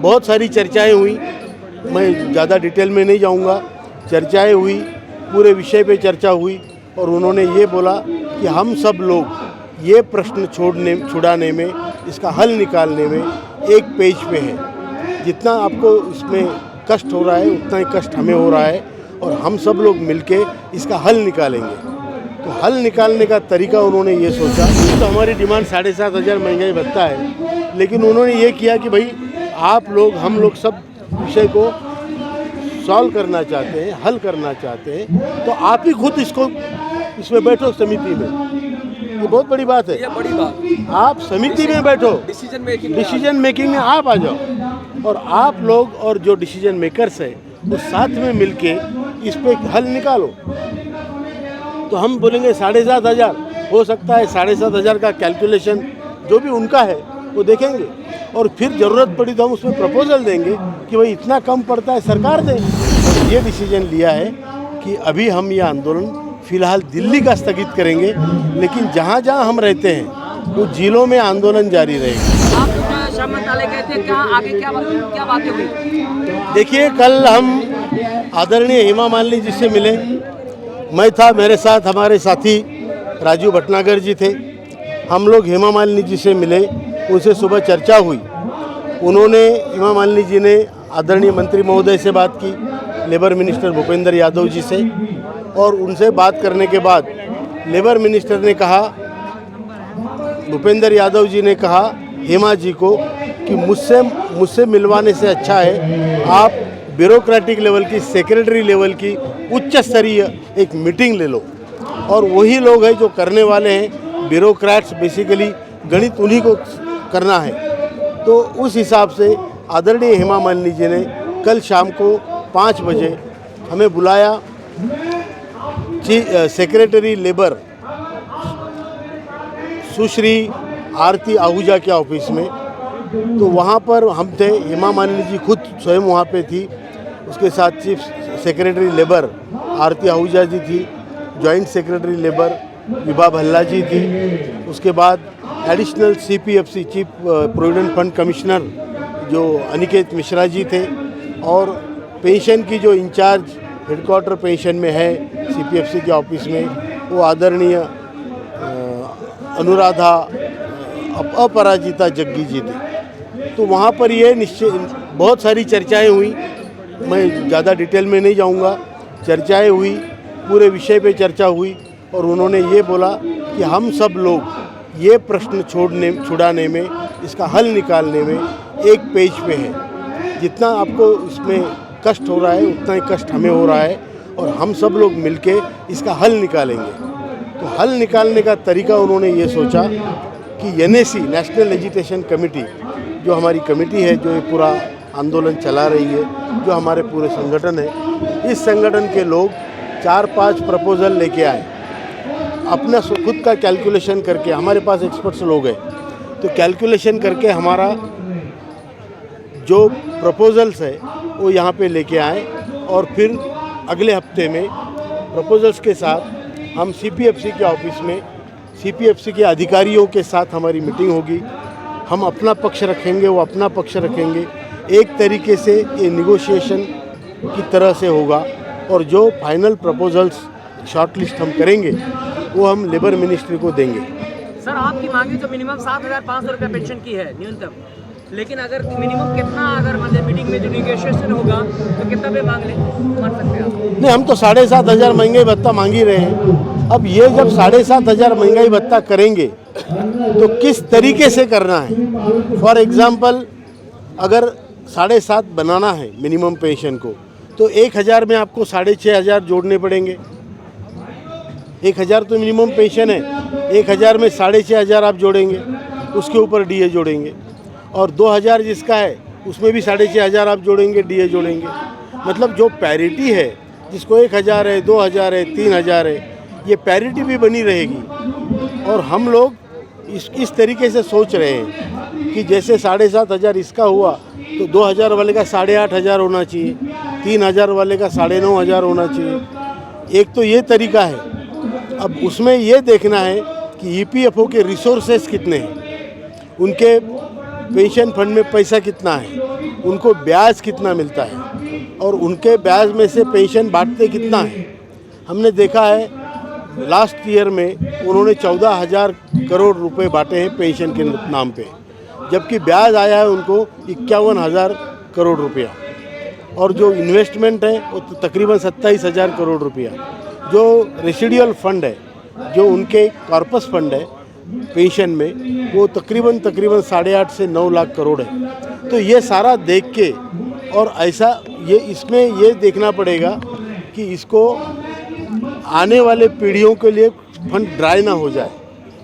बहुत सारी चर्चाएं हुई, मैं ज़्यादा डिटेल में नहीं जाऊंगा। चर्चाएं हुई, पूरे विषय पे चर्चा हुई और उन्होंने ये बोला कि हम सब लोग ये प्रश्न छुड़ाने में, इसका हल निकालने में एक पेज पे है। जितना आपको इसमें कष्ट हो रहा है उतना ही कष्ट हमें हो रहा है और हम सब लोग मिलके इसका हल निकालेंगे। तो हल निकालने का तरीका उन्होंने ये सोचा। तो हमारी डिमांड 7,500 महंगाई भत्ता है, लेकिन उन्होंने ये किया कि भाई आप लोग, हम लोग सब विषय को सॉल्व करना चाहते हैं, हल करना चाहते हैं, तो आप ही खुद इसमें बैठो समिति में। ये बहुत बड़ी बात है, ये बड़ी बात। आप समिति में बैठो, डिसीजन मेकिंग में आप आ जाओ और आप लोग और जो डिसीजन मेकर्स है वो साथ में मिलके इस पे हल निकालो। तो हम बोलेंगे 7,500 हो सकता है, 7,500 का कैलकुलेशन जो भी उनका है वो देखेंगे और फिर ज़रूरत पड़ी तो हम उसमें प्रपोजल देंगे कि भाई इतना कम पड़ता है, सरकार दे। ये डिसीजन लिया है कि अभी हम ये आंदोलन फ़िलहाल दिल्ली का स्थगित करेंगे, लेकिन जहाँ जहाँ हम रहते हैं वो जिलों में आंदोलन जारी रहेगा। आप लोग श्रम मंत्रालय गए थे, क्या आगे क्या बातें हुई? देखिए, कल हम आदरणीय हेमा मालिनी जी से मिले। मैं था, मेरे साथ हमारे साथी राजू भटनागर जी थे। हम लोग हेमा मालिनी जी से मिले, उनसे सुबह चर्चा हुई। उन्होंने, हेमा मालिनी जी ने आदरणीय मंत्री महोदय से बात की, लेबर मिनिस्टर भूपेंद्र यादव जी से, और उनसे बात करने के बाद लेबर मिनिस्टर ने कहा, भूपेंद्र यादव जी ने कहा हेमा जी को कि मुझसे मिलवाने से अच्छा है आप ब्यूरोक्रेटिक लेवल की, सेक्रेटरी लेवल की उच्च स्तरीय एक मीटिंग ले लो, और वही लोग हैं जो करने वाले हैं। ब्यूरोक्रेट्स बेसिकली गणित उन्हीं को करना है। तो उस हिसाब से आदरणीय हेमा मालिनी जी ने कल शाम को 5 बजे हमें बुलाया सेक्रेटरी लेबर सुश्री आरती आहूजा के ऑफिस में। तो वहाँ पर हम थे, हेमा मालिनी जी खुद स्वयं वहाँ पे थी, उसके साथ chief secretary labour Aarti Ahuja ji थी, joint secretary labour Vibha Bhalla ji थी, उसके बाद additional CPFC chief provident fund commissioner जो अनिकेत मिश्रा जी थे, और पेंशन की जो इंचार्ज हेडक्वार्टर पेंशन में है CPFC के ऑफिस में, वो आदरणीय अनुराधा अपराजिता जग्गी जी थे। तो वहाँ पर ये निश्चय बहुत सारी चर्चाएं हुई, मैं ज़्यादा डिटेल में नहीं जाऊँगा। चर्चाएं हुई, पूरे विषय पे चर्चा हुई और उन्होंने ये बोला कि हम सब लोग ये प्रश्न छुड़ाने में, इसका हल निकालने में एक पेज पे है। जितना आपको इसमें कष्ट हो रहा है उतना ही कष्ट हमें हो रहा है और हम सब लोग मिलके इसका हल निकालेंगे। तो हल निकालने का तरीका उन्होंने ये सोचा कि NAC नेशनल एजिटेशन कमेटी, जो हमारी कमेटी है, जो ये पूरा आंदोलन चला रही है, जो हमारे पूरे संगठन है, इस संगठन के लोग 4-5 प्रपोजल लेके आए, अपना खुद का कैलकुलेशन करके। हमारे पास एक्सपर्ट्स लोग हैं, तो कैलकुलेशन करके हमारा जो प्रपोजल्स है वो यहाँ पे लेके आए और फिर अगले हफ्ते में प्रपोजल्स के साथ हम CPFC के ऑफिस में CPFC के अधिकारियों के साथ हमारी मीटिंग होगी। हम अपना पक्ष रखेंगे, वो अपना पक्ष रखेंगे। एक तरीके से ये निगोशिएशन की तरह से होगा और जो फाइनल प्रपोजल्स शॉर्टलिस्ट हम करेंगे वो हम लेबर मिनिस्ट्री को देंगे। सर, आपकी मांगे जो मिनिमम 7,500 रुपये पेंशन की है न्यूनतम, लेकिन अगर मिनिमम कितना, अगर मतलब मीटिंग में जो निगोशिएशन होगा तो कितना पे मांग सकते हैं आप? नहीं, हम तो 7,500 महंगाई भत्ता मांग ही रहे हैं। अब ये जब 7,500 महंगाई भत्ता करेंगे तो किस तरीके से करना है। फॉर एग्जांपल, अगर 7,500 बनाना है मिनिमम पेंशन को, तो 1,000 में आपको 6,500 जोड़ने पड़ेंगे। 1,000 तो मिनिमम पेंशन है, 1,000 में 6,500 आप जोड़ेंगे, उसके ऊपर DA जोड़ेंगे, और 2,000 जिसका है उसमें भी 6,500 आप जोड़ेंगे, DA जोड़ेंगे। मतलब जो पैरिटी है, जिसको 1,000 है, 2,000 है, 3,000 है, ये पैरिटी भी बनी रहेगी। और हम लोग इस तरीके से सोच रहे हैं कि जैसे 7,500 इसका हुआ तो 2,000 वाले का 8,500 होना चाहिए, 3,000 वाले का 9,500 होना चाहिए। एक तो ये तरीका है। अब उसमें ये देखना है कि EPFO के रिसोर्सेज कितने हैं, उनके पेंशन फंड में पैसा कितना है, उनको ब्याज कितना मिलता है और उनके ब्याज में से पेंशन बांटते कितना है। हमने देखा है लास्ट ईयर में उन्होंने 14,000 करोड़ रुपए बांटे हैं पेंशन के नाम पे, जबकि ब्याज आया है उनको 51,000 करोड़ रुपया, और जो इन्वेस्टमेंट है वो तो तकरीबन 27,000 करोड़ रुपया। जो रेसिडुअल फंड है, जो उनके कॉर्पस फंड है पेंशन में, वो तकरीबन 8.5 से 9 लाख करोड़ है। तो ये सारा देख के, और ऐसा इसमें ये देखना पड़ेगा कि इसको आने वाले पीढ़ियों के लिए फंड ड्राई ना हो जाए,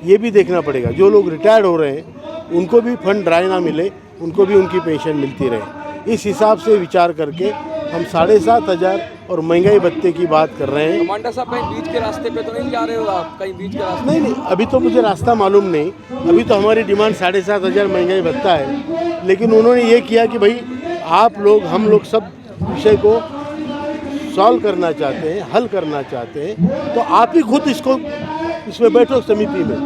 ये भी देखना पड़ेगा। जो लोग रिटायर्ड हो रहे हैं उनको भी फंड ड्राई ना मिले, उनको भी उनकी पेंशन मिलती रहे। इस हिसाब से विचार करके हम 7,500 और महंगाई भत्ते की बात कर रहे हैं। कमांडर साहब, कहीं बीच के रास्ते पे तो नहीं जा रहे हो आप? कहीं बीच के रास्ते? नहीं, अभी तो मुझे रास्ता मालूम नहीं। अभी तो हमारी डिमांड 7,500 महंगाई भत्ता है, लेकिन उन्होंने ये किया कि भाई आप लोग, हम लोग सब विषय को सॉल्व करना चाहते हैं, हल करना चाहते हैं, तो आप ही खुद इसमें बैठो समिति में।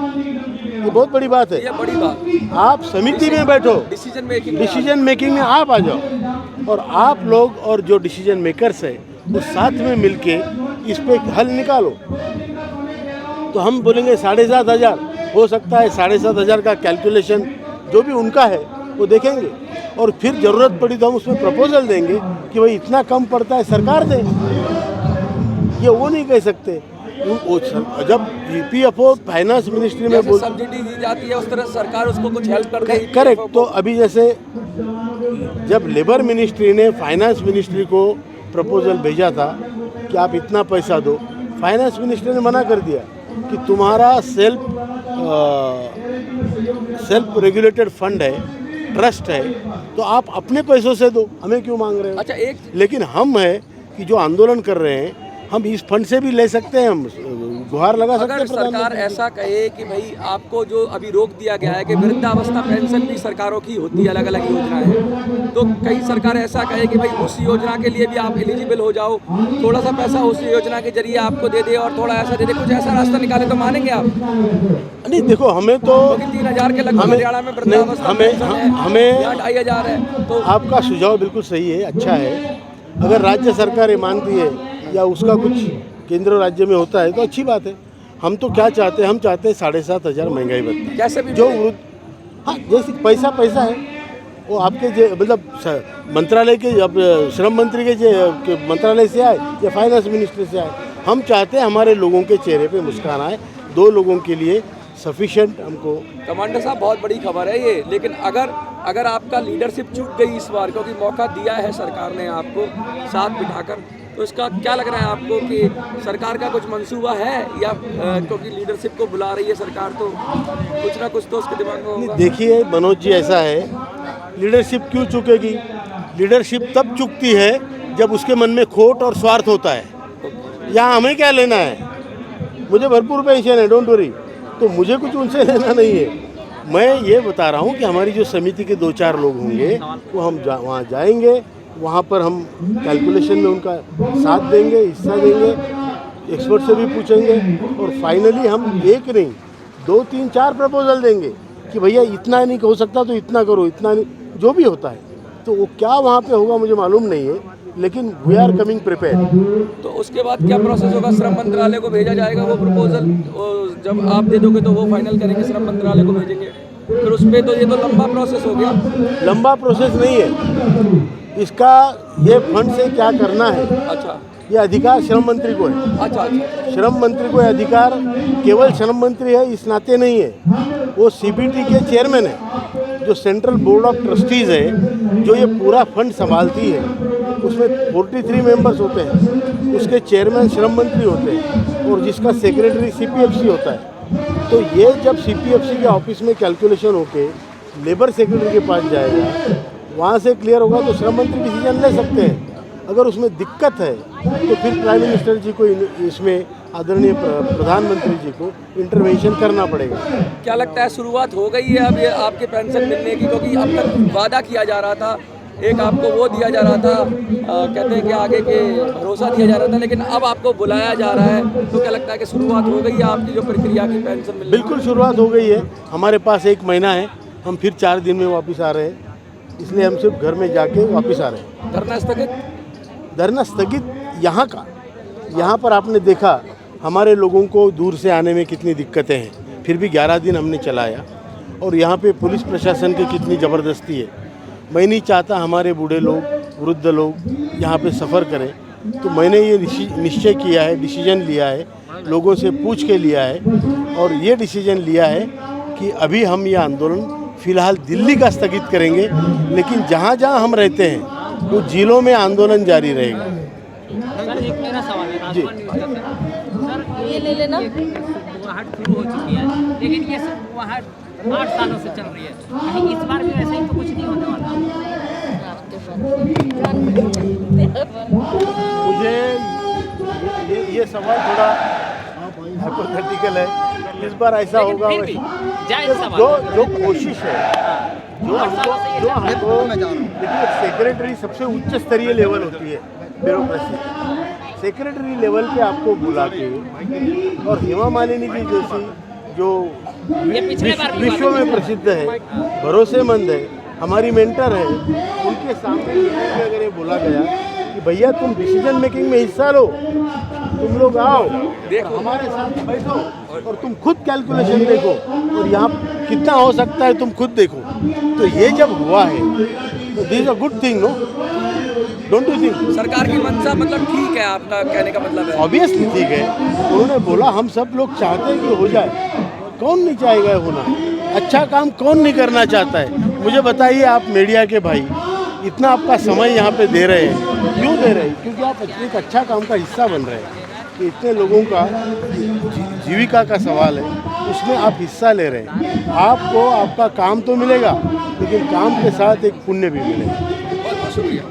ये बहुत बड़ी बात है, ये बड़ी बात। आप समिति में बैठो, डिसीजन मेकिंग में आप आ जाओ, और आप लोग और जो डिसीजन मेकर्स है वो साथ में मिलके इस पे हल निकालो। तो हम बोलेंगे 7,500, हो सकता है 7,500 का कैलकुलेशन जो भी उनका है वो देखेंगे, और फिर ज़रूरत पड़ी तो हम उसमें प्रपोजल देंगे कि भाई इतना कम पड़ता है, सरकार दे। ये वो नहीं कह सकते। जब EPFO फाइनेंस मिनिस्ट्री में सब्सिडी दी जाती है उस तरह सरकार उसको कुछ हेल्प कर दे। करेक्ट। तो अभी जैसे जब लेबर मिनिस्ट्री ने फाइनेंस मिनिस्ट्री को प्रपोजल भेजा था कि आप इतना पैसा दो, फाइनेंस मिनिस्ट्री ने मना कर दिया कि तुम्हारा सेल्फ रेगुलेटेड फंड है, ट्रस्ट है, तो आप अपने पैसों से दो, हमें क्यों मांग रहे हो। अच्छा, लेकिन हम है कि जो आंदोलन कर रहे हैं, हम इस फंड से भी ले सकते हैं, हम गुहार लगा सकते हैं। अगर सरकार ऐसा कहे कि भाई आपको जो अभी रोक दिया गया है कि वृद्धावस्था पेंशन भी सरकारों की होती है, अलग अलग योजनाएं, तो कई सरकार ऐसा कहे कि भाई उस योजना के लिए भी आप एलिजिबल हो जाओ, थोड़ा सा पैसा उस योजना के जरिए आपको दे दे और थोड़ा ऐसा दे दे, कुछ ऐसा रास्ता निकाले तो मानेंगे आप? नहीं, देखो हमें तो 3,000 के लगभग हरियाणा में वृद्धावस्था हमें 2,500 है। तो आपका सुझाव बिल्कुल सही है, अच्छा है। अगर राज्य सरकार ये मानती है या उसका कुछ केंद्र राज्य में होता है तो अच्छी बात है। हम तो क्या चाहते हैं, हम चाहते हैं 7,500 महंगाई भत्ता, कैसे भी जो हाँ, जैसे पैसा है वो आपके मतलब मंत्रालय के, अब श्रम मंत्री के मंत्रालय से आए या फाइनेंस मिनिस्ट्री से आए, हम चाहते हैं हमारे लोगों के चेहरे पे मुस्कान आए। 2 लोगों के लिए सफिशिएंट हमको। कमांडर साहब, बहुत बड़ी खबर है ये, लेकिन अगर आपका लीडरशिप चूक गई इस बार, क्योंकि मौका दिया है सरकार ने आपको साथ बिठाकर, तो इसका क्या लग रहा है आपको कि सरकार का कुछ मंसूबा है, या क्योंकि लीडरशिप को बुला रही है सरकार तो कुछ ना कुछ तो उसके दिमाग में होगा? देखिए मनोज जी, ऐसा है, लीडरशिप क्यों चुकेगी? लीडरशिप तब चुकती है जब उसके मन में खोट और स्वार्थ होता है। यहाँ हमें क्या लेना है, मुझे भरपूर पेंशन है, डोंट वरी, तो मुझे कुछ उनसे लेना नहीं है। मैं ये बता रहा हूँ कि हमारी जो समिति के 2-4 लोग होंगे वो हम वहाँ जाएंगे, वहाँ पर हम कैलकुलेशन में उनका साथ देंगे, हिस्सा देंगे, एक्सपर्ट से भी पूछेंगे, और फाइनली हम एक नहीं 2, 3, 4 प्रपोजल देंगे कि भैया इतना नहीं हो सकता तो इतना करो, इतना नहीं, जो भी होता है। तो वो क्या वहाँ पे होगा मुझे मालूम नहीं है, लेकिन वी आर कमिंग प्रिपेयर। तो उसके बाद क्या प्रोसेस होगा? श्रम मंत्रालय को भेजा जाएगा वो प्रपोजल, जब आप दे दोगे तो वो फाइनल करेंगे, श्रम मंत्रालय को भेजेंगे, फिर उस पर तो ये तो लंबा प्रोसेस हो गया। लंबा प्रोसेस नहीं है इसका, ये फंड से क्या करना है। अच्छा, ये अधिकार श्रम मंत्री को है। अच्छा, श्रम मंत्री को अधिकार, केवल श्रम मंत्री है इस नाते नहीं है, वो CBT के चेयरमैन है, जो सेंट्रल बोर्ड ऑफ ट्रस्टीज़ है, जो ये पूरा फंड संभालती है। उसमें 43 मेंबर्स होते हैं, उसके चेयरमैन श्रम मंत्री होते हैं, और जिसका सेक्रेटरी CPFC होता है। तो ये जब CPFC के ऑफिस में कैलकुलेशन होके लेबर सेक्रेटरी के पास जाएगा, वहाँ से क्लियर होगा तो श्रम मंत्री डिसीजन ले सकते हैं। अगर उसमें दिक्कत है तो फिर प्राइम मिनिस्टर जी को इसमें, आदरणीय प्रधानमंत्री जी को इंटरवेंशन करना पड़ेगा। क्या लगता है शुरुआत हो गई है अब ये आपके पेंशन मिलने की? क्योंकि अब तक वादा किया जा रहा था, एक आपको वो दिया जा रहा था, कहते हैं कि आगे के भरोसा दिया जा रहा था, लेकिन अब आपको बुलाया जा रहा है, तो क्या लगता है कि शुरुआत हो गई है आपकी जो प्रक्रिया की पेंशन मिलने? बिल्कुल शुरुआत हो गई है, हमारे पास 1 महीना है, हम फिर 4 दिन में वापस आ रहे हैं। इसलिए हम सिर्फ घर में जाके वापस आ रहे हैं। धरना स्थगित यहाँ पर आपने देखा हमारे लोगों को दूर से आने में कितनी दिक्कतें हैं, फिर भी 11 दिन हमने चलाया। और यहाँ पे पुलिस प्रशासन की कितनी ज़बरदस्ती है। मैं नहीं चाहता हमारे बूढ़े लोग, वृद्ध लोग यहाँ पे सफ़र करें, तो मैंने ये निश्चय किया है, डिसीजन लिया है, लोगों से पूछ के लिया है और ये डिसीजन लिया है कि अभी हम ये आंदोलन फ़िलहाल दिल्ली का स्थगित करेंगे, लेकिन जहाँ जहाँ हम रहते हैं वो जिलों में आंदोलन जारी रहेगा। सर एक मेरा सवाल है जी। राजस्थान न्यूज़ का सर। सर ये ले लेना। गुवाहाट शुरू हो चुकी है, लेकिन ये सब गुवाहाट 8 सालों से चल रही है, कहीं इस बार भी ऐसा ही तो कुछ नहीं होने वाला। मुझे ये सवाल थोड़ा हाइपोथेटिकल है। इस बार ऐसा लेकिन होगा फिर भी जायज़ सवाल जो कोशिश है, देखिए सेक्रेटरी सबसे उच्च स्तरीय लेवल होती है ब्यूरोक्रेसी। सेक्रेटरी लेवल पे आपको बुला के और हेमा मालिनी जी जैसी जो विश्व में प्रसिद्ध है, भरोसेमंद है, हमारी मेंटर है, उनके सामने अगर ये बोला गया कि भैया तुम डिसीजन मेकिंग में हिस्सा लो, तुम लोग आओ और हमारे साथ बैठो और तुम खुद कैलकुलेशन देखो और यहाँ कितना हो सकता है तुम खुद देखो, तो ये जब हुआ है तो this is a good thing, no don't you think? सरकार की मंशा मतलब ठीक है, आपका कहने का मतलब है? ऑब्वियसली ठीक है। उन्होंने बोला हम सब लोग चाहते हैं कि हो जाए, कौन नहीं चाहेगा होना? अच्छा काम कौन नहीं करना चाहता है? मुझे बताइए आप मीडिया के भाई, इतना आपका समय यहाँ पे दे रहे हैं, क्यों दे रहे हैं? क्योंकि आप एक अच्छा काम का हिस्सा बन रहे हैं कि इतने लोगों का जीविका का सवाल है, उसमें आप हिस्सा ले रहे हैं। आपको आपका काम तो मिलेगा, लेकिन काम के साथ एक पुण्य भी मिलेगा। बहुत बहुत शुक्रिया।